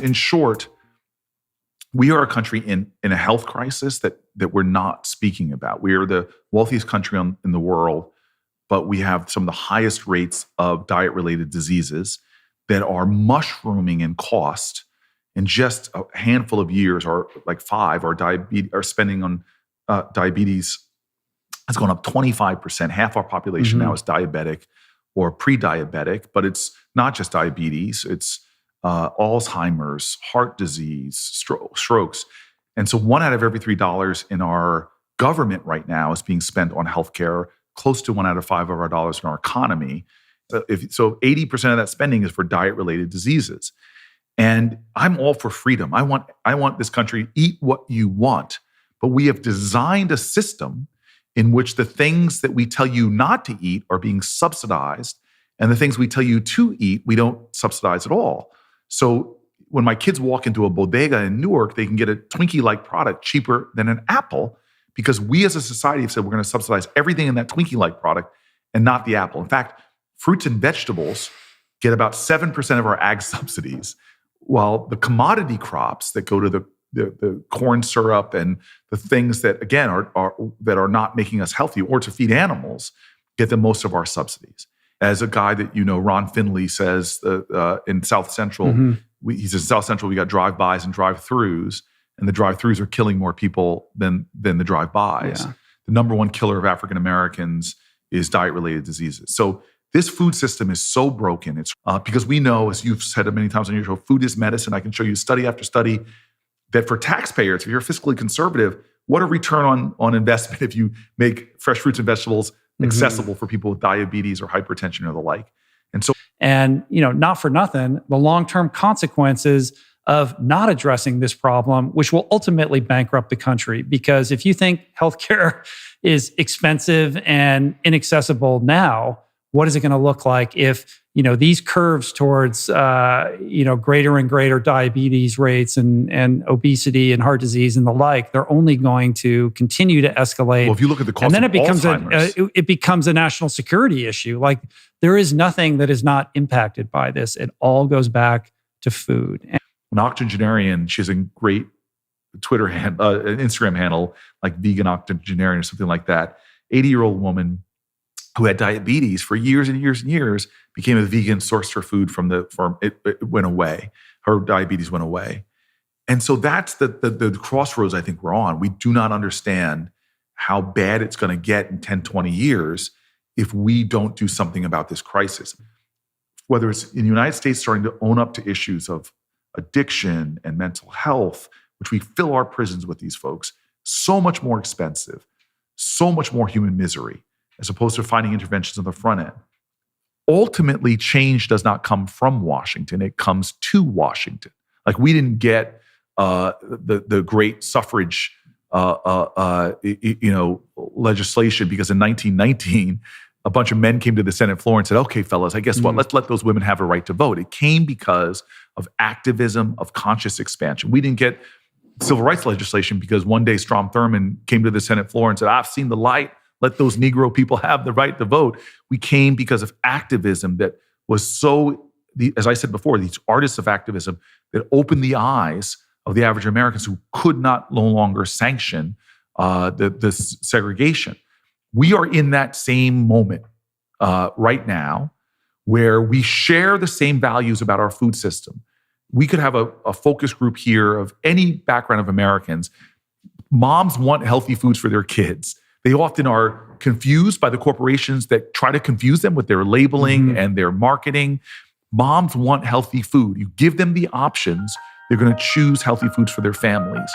in short, we are a country in a health crisis that we're not speaking about. We are the wealthiest country in the world, but we have some of the highest rates of diet-related diseases that are mushrooming in cost. In just a handful of years, or like 5, our spending on diabetes has gone up 25%. Half our population now is diabetic or pre-diabetic, but it's not just diabetes. It's Alzheimer's, heart disease, strokes. And so 1 out of every $3 in our government right now is being spent on healthcare, close to 1 out of 5 of our dollars in our economy. So 80% of that spending is for diet-related diseases. And I'm all for freedom. I want this country, eat what you want. But we have designed a system in which the things that we tell you not to eat are being subsidized, and the things we tell you to eat, we don't subsidize at all. So when my kids walk into a bodega in Newark, they can get a Twinkie-like product cheaper than an apple because we as a society have said we're going to subsidize everything in that Twinkie-like product and not the apple. In fact, fruits and vegetables get about 7% of our ag subsidies, while the commodity crops that go to the corn syrup and the things that, again, are not making us healthy or to feed animals get the most of our subsidies. As a guy that you know, Ron Finley, says in South Central, he says in South Central we got drive-bys and drive-throughs, and the drive-throughs are killing more people than the drive-bys. Yeah. The number one killer of African Americans is diet-related diseases. So this food system is so broken. It's because we know, as you've said many times on your show, food is medicine. I can show you study after study that for taxpayers, if you're fiscally conservative, what a return on investment if you make fresh fruits and vegetables accessible for people with diabetes or hypertension or the like. And not for nothing, the long-term consequences of not addressing this problem, which will ultimately bankrupt the country. Because if you think healthcare is expensive and inaccessible now, what is it going to look like if these curves towards greater and greater diabetes rates and obesity and heart disease and the like, they're only going to continue to escalate. Well, if you look at the cost and then of it becomes a national security issue. Like, there is nothing that is not impacted by this. It all goes back to food. An octogenarian, she has a great Twitter an Instagram handle like vegan octogenarian or something like that. 80-year-old woman who had diabetes for years and years and years, became a vegan, sourced her food from the farm. It went away. Her diabetes went away. And so that's the crossroads I think we're on. We do not understand how bad it's going to get in 10, 20 years if we don't do something about this crisis. Whether it's in the United States starting to own up to issues of addiction and mental health, which we fill our prisons with these folks, so much more expensive, so much more human misery, as opposed to finding interventions on the front end. Ultimately, change does not come from Washington. It comes to Washington. Like, we didn't get the great suffrage legislation because in 1919, a bunch of men came to the Senate floor and said, okay, fellas, I guess what? Let's let those women have a right to vote. It came because of activism, of conscious expansion. We didn't get civil rights legislation because one day Strom Thurmond came to the Senate floor and said, I've seen the light. Let those Negro people have the right to vote. We came because of activism that was as I said before, these artists of activism that opened the eyes of the average Americans who could no longer sanction this segregation. We are in that same moment right now where we share the same values about our food system. We could have a focus group here of any background of Americans. Moms want healthy foods for their kids. They often are confused by the corporations that try to confuse them with their labeling and their marketing. Moms want healthy food. You give them the options, they're going to choose healthy foods for their families.